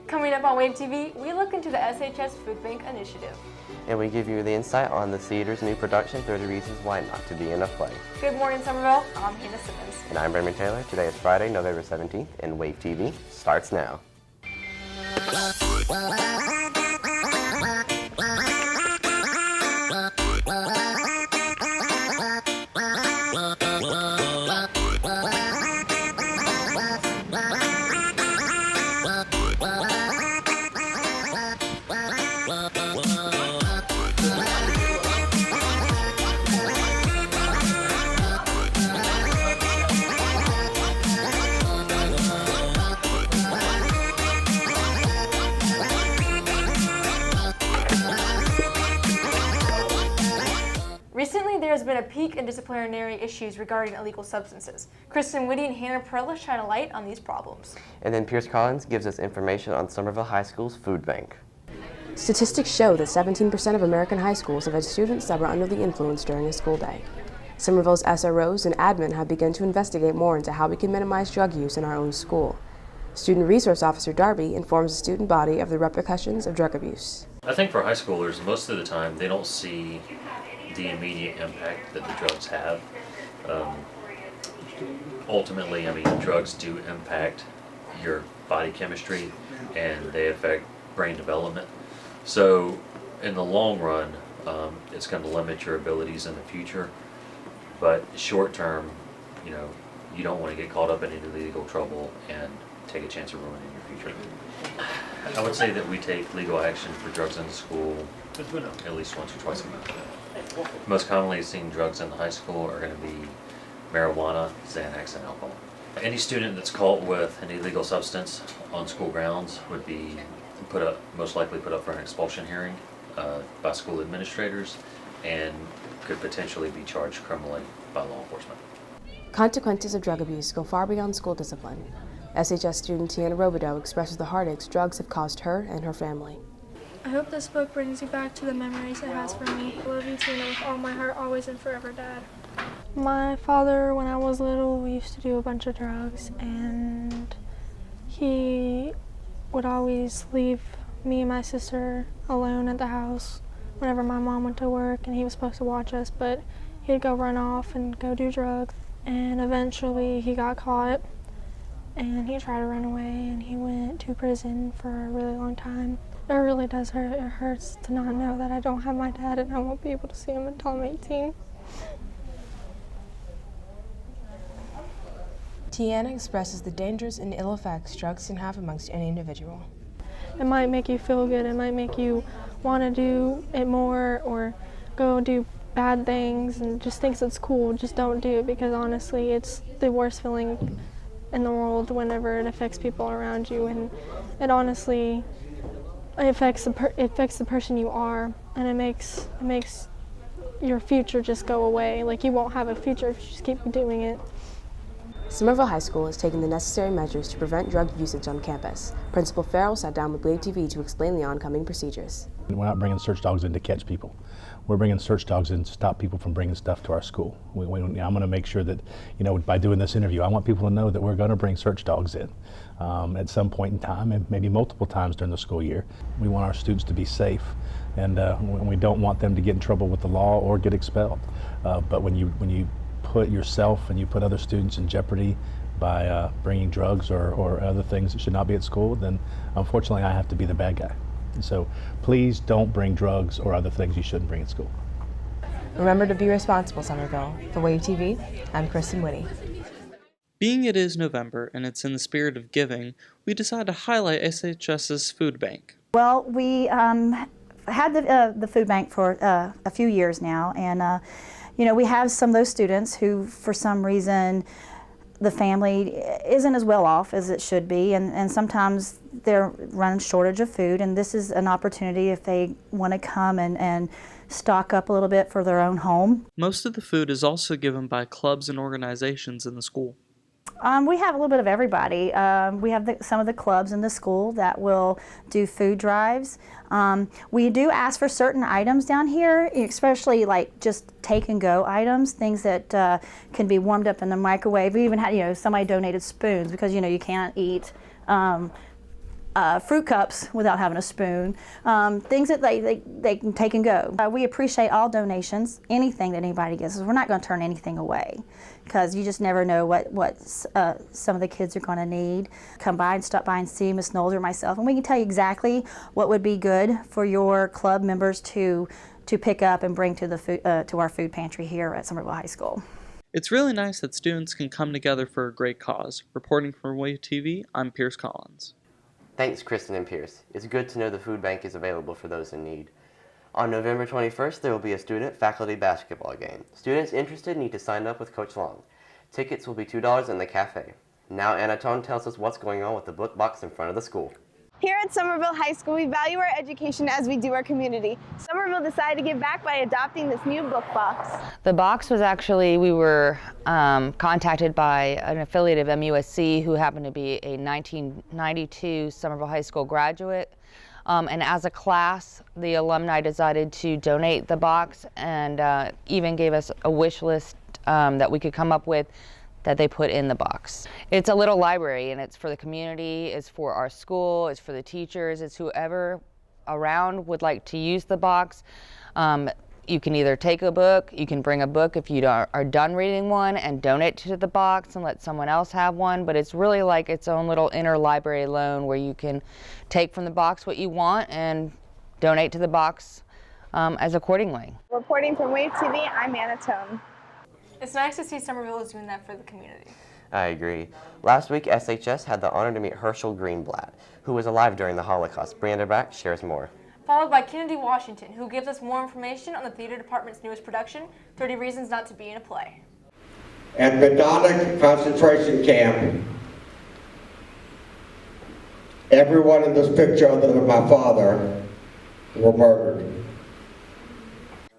Coming up on Wave TV, we look into the SHS Food Bank Initiative. And we give you the insight on the theater's new production, 30 Reasons Why Not to Be in a Play. Good morning, Somerville. I'm Hannah Simmons. And I'm Brendan Taylor. Today is Friday, November 17th, and Wave TV starts now. Recently, there has been a peak in disciplinary issues regarding illegal substances. Kristen Whitty and Hannah Perella shine a light on these problems. And then Pierce Collins gives us information on Somerville High School's food bank. Statistics show that 17% of American high schools have had students that were under the influence during a school day. Somerville's SROs and admin have begun to investigate more into how we can minimize drug use in our own school. Student Resource Officer Darby informs the student body of the repercussions of drug abuse. I think for high schoolers, most of the time, they don't see the immediate impact that the drugs have. Ultimately, I mean, drugs do impact your body chemistry and they affect brain development. So in the long run, it's going to limit your abilities in the future. But short term, you know, you don't want to get caught up in any illegal trouble and take a chance of ruining your future. I would say that we take legal action for drugs in the school at least once or twice a month. Most commonly seen drugs in the high school are going to be marijuana, Xanax, and alcohol. Any student that's caught with an illegal substance on school grounds would be most likely put up for an expulsion hearing by school administrators and could potentially be charged criminally by law enforcement. Consequences of drug abuse go far beyond school discipline. SHS student Tiana Robideau expresses the heartaches drugs have caused her and her family. I hope this book brings you back to the memories it has for me. I love you, Tina, with all my heart, always and forever, Dad. My father, when I was little, used to do a bunch of drugs, and he would always leave me and my sister alone at the house whenever my mom went to work, and he was supposed to watch us, but he'd go run off and go do drugs, and eventually he got caught, and he tried to run away, and he went to prison for a really long time. It really does hurt. It hurts to not know that I don't have my dad and I won't be able to see him until I'm 18. Tiana expresses the dangers and ill effects drugs can have amongst any individual. It might make you feel good. It might make you want to do it more or go do bad things and just thinks it's cool. Just don't do it because honestly it's the worst feeling in the world whenever it affects people around you, and it honestly it affects the person you are, and it makes your future just go away. Like you won't have a future if you just keep doing it. Somerville High School has taken the necessary measures to prevent drug usage on campus. Principal Farrell sat down with Wave TV to explain the oncoming procedures. We're not bringing search dogs in to catch people. We're bringing search dogs in to stop people from bringing stuff to our school. I'm going to make sure that, you know, by doing this interview, I want people to know that we're going to bring search dogs in at some point in time, and maybe multiple times during the school year. We want our students to be safe, and we don't want them to get in trouble with the law or get expelled. But when you put yourself and you put other students in jeopardy by bringing drugs or other things that should not be at school, then unfortunately I have to be the bad guy. So please don't bring drugs or other things you shouldn't bring at school. Remember to be responsible, Somerville. For Wave TV, I'm Kristen Whitty. Being it is November and it's in the spirit of giving, we decided to highlight SHS's food bank. Well, we had the food bank for a few years now, and you know, we have some of those students who, for some reason, the family isn't as well off as it should be, and sometimes they're running shortage of food, and this is an opportunity if they want to come and stock up a little bit for their own home. Most of the food is also given by clubs and organizations in the school. We have a little bit of everybody. We have some of the clubs in the school that will do food drives. We do ask for certain items down here, especially like just take and go items, things that can be warmed up in the microwave. We even had, somebody donated spoons because, you can't eat fruit cups without having a spoon, things that they can take and go. We appreciate all donations, anything that anybody gives us. We're not going to turn anything away because you just never know what some of the kids are going to need. Come by and stop by and see Miss Knowles or myself, and we can tell you exactly what would be good for your club members to pick up and bring to the food, to our food pantry here at Somerville High School. It's really nice that students can come together for a great cause. Reporting for Wave TV, I'm Pierce Collins. Thanks, Kristen and Pierce. It's good to know the food bank is available for those in need. On November 21st, there will be a student-faculty basketball game. Students interested need to sign up with Coach Long. Tickets will be $2 in the cafe. Now Anatone tells us what's going on with the book box in front of the school. Here at Somerville High School, we value our education as we do our community. Somerville decided to give back by adopting this new book box. The box was actually, we were contacted by an affiliate of MUSC who happened to be a 1992 Somerville High School graduate. And as a class, the alumni decided to donate the box and even gave us a wish list that we could come up with that they put in the box. It's a little library, and it's for the community, it's for our school, it's for the teachers, it's whoever around would like to use the box. You can either take a book, you can bring a book if you are done reading one and donate to the box and let someone else have one, but it's really like its own little interlibrary loan where you can take from the box what you want and donate to the box as accordingly. Reporting from Wave TV, I'm Anatone. It's nice to see Somerville is doing that for the community. I agree. Last week, SHS had the honor to meet Herschel Greenblatt, who was alive during the Holocaust. Brianna Brack shares more. Followed by Kennedy Washington, who gives us more information on the theater department's newest production, 30 Reasons Not to Be in a Play. At Medonic concentration camp, everyone in this picture other than my father were murdered.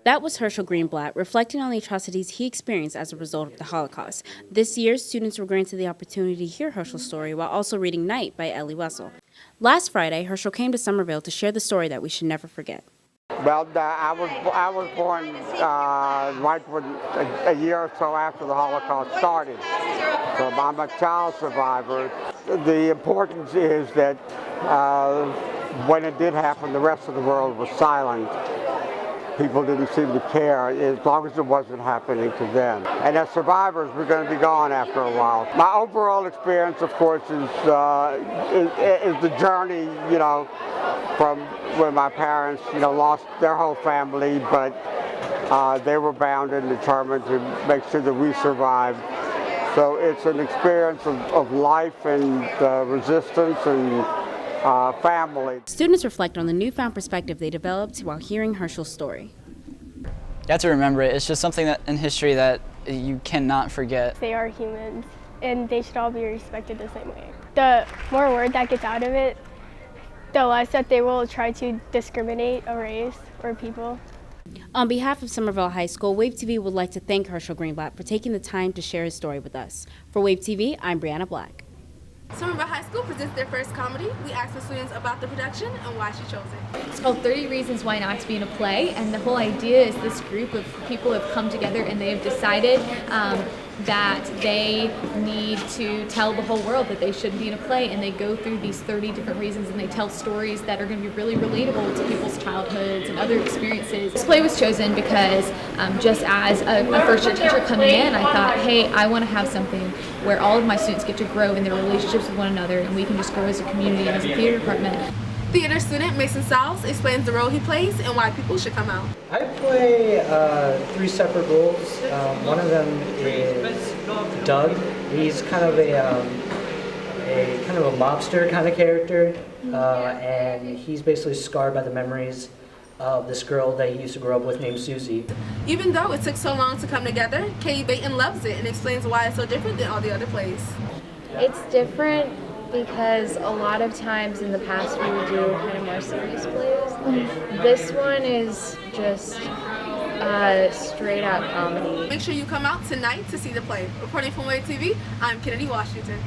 That was Herschel Greenblatt, reflecting on the atrocities he experienced as a result of the Holocaust. This year, students were granted the opportunity to hear Herschel's story while also reading Night by Ellie Wessel. Last Friday, Herschel came to Somerville to share the story that we should never forget. Well, I was born right when, a year or so after the Holocaust started. So I'm a child survivor. The importance is that when it did happen, the rest of the world was silent. People didn't seem to care as long as it wasn't happening to them. And as survivors, we're going to be gone after a while. My overall experience, of course, is the journey, from when my parents, lost their whole family, but they were bound and determined to make sure that we survived. So it's an experience of life and resistance and family. Students reflect on the newfound perspective they developed while hearing Herschel's story. You have to remember it. It's just something that in history that you cannot forget. They are humans, and they should all be respected the same way. The more word that gets out of it, the less that they will try to discriminate a race or people. On behalf of Somerville High School, Wave TV would like to thank Herschel Greenblatt for taking the time to share his story with us. For Wave TV, I'm Brianna Black. Somerville High School presents their first comedy. We asked the students about the production and why she chose it. It's called 30 Reasons Why Not to Be in a Play, and the whole idea is this group of people have come together and they have decided that they need to tell the whole world that they shouldn't be in a play, and they go through these 30 different reasons and they tell stories that are going to be really relatable to people's childhoods and other experiences. This play was chosen because just as a first-year teacher coming in, I thought, hey, I want to have something where all of my students get to grow in their relationships with one another, and we can just grow as a community and as a theater department. Theater student Mason Salves explains the role he plays and why people should come out. I play 3 separate roles. One of them is Doug. He's kind of a mobster kind of character, and he's basically scarred by the memories of this girl that he used to grow up with named Susie. Even though it took so long to come together, Katie Baton loves it and explains why it's so different than all the other plays. It's different because a lot of times in the past we would do kind of more serious plays. This one is just straight out comedy. Make sure you come out tonight to see the play. Reporting from Wave TV, I'm Kennedy Washington.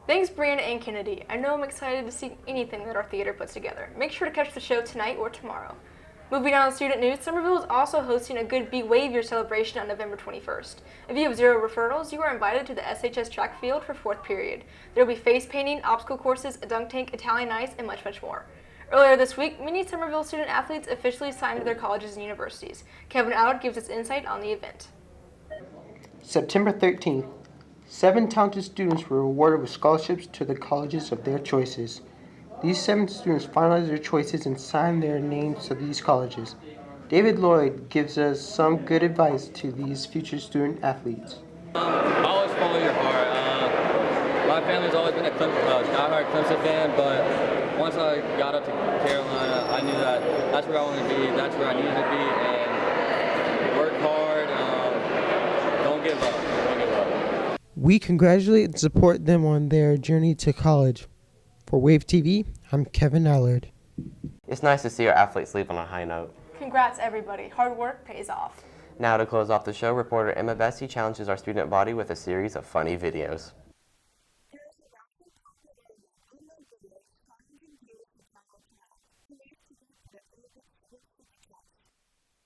Thanks, Brianna and Kennedy. I know I'm excited to see anything that our theater puts together. Make sure to catch the show tonight or tomorrow. Moving on to student news, Somerville is also hosting a Good Behavior celebration on November 21st. If you have 0 referrals, you are invited to the SHS track field for 4th period. There will be face painting, obstacle courses, a dunk tank, Italian ice, and much, much more. Earlier this week, many Somerville student athletes officially signed to their colleges and universities. Kevin Allard gives us insight on the event. September 13th, 7 talented students were awarded with scholarships to the colleges of their choices. These 7 students finalized their choices and signed their names to these colleges. David Lloyd gives us some good advice to these future student athletes. Always follow your heart. My family's always been a diehard Clemson fan, but once I got up to Carolina, I knew that that's where I wanted to be, that's where I needed to be, and work hard, don't give up, don't give up. We congratulate and support them on their journey to college. For Wave TV, I'm Kevin Allard. It's nice to see our athletes leave on a high note. Congrats, everybody. Hard work pays off. Now to close off the show, reporter Emma Bessie challenges our student body with a series of funny videos.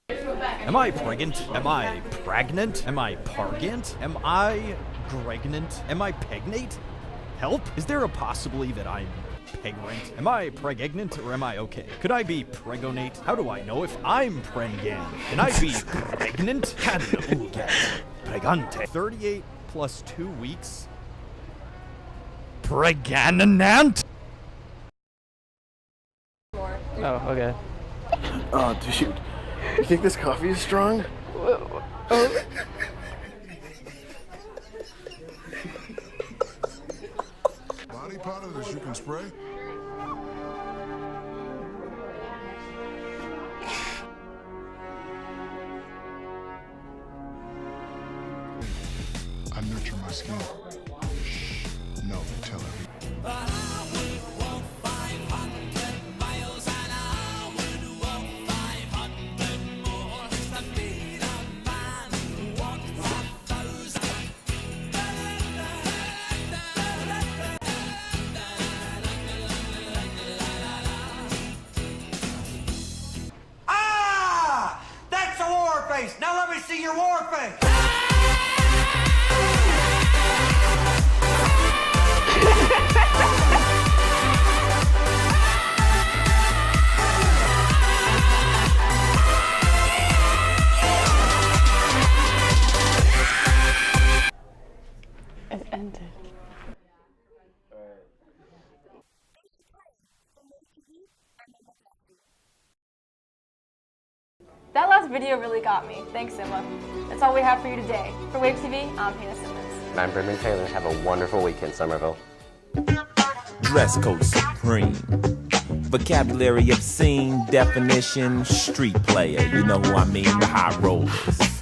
Am I pregnant? Am I pregnant? Am I pargant? Am I gregnant? Am I pegnate? Help? Is there a possibility that I'm pregnant? Am I pregnant or am I okay? Could I be pregonate? How do I know if I'm pregnant? Can I be pregnant? Can get pregante? 38 plus 2 weeks. Pregnant? Oh, okay. Oh, dude. You think this coffee is strong? Body powder that you can spray? I nurture my skin. Shh. No, tell everyone. That's a war face! Now let me see your war face! It ended. That last video really got me. Thanks, Emma. That's all we have for you today. For Wave TV, I'm Hannah Simmons. And I'm Brendan Taylor. Have a wonderful weekend, Somerville. Dress code supreme. Vocabulary obscene. Definition street player. You know who I mean? The high rollers.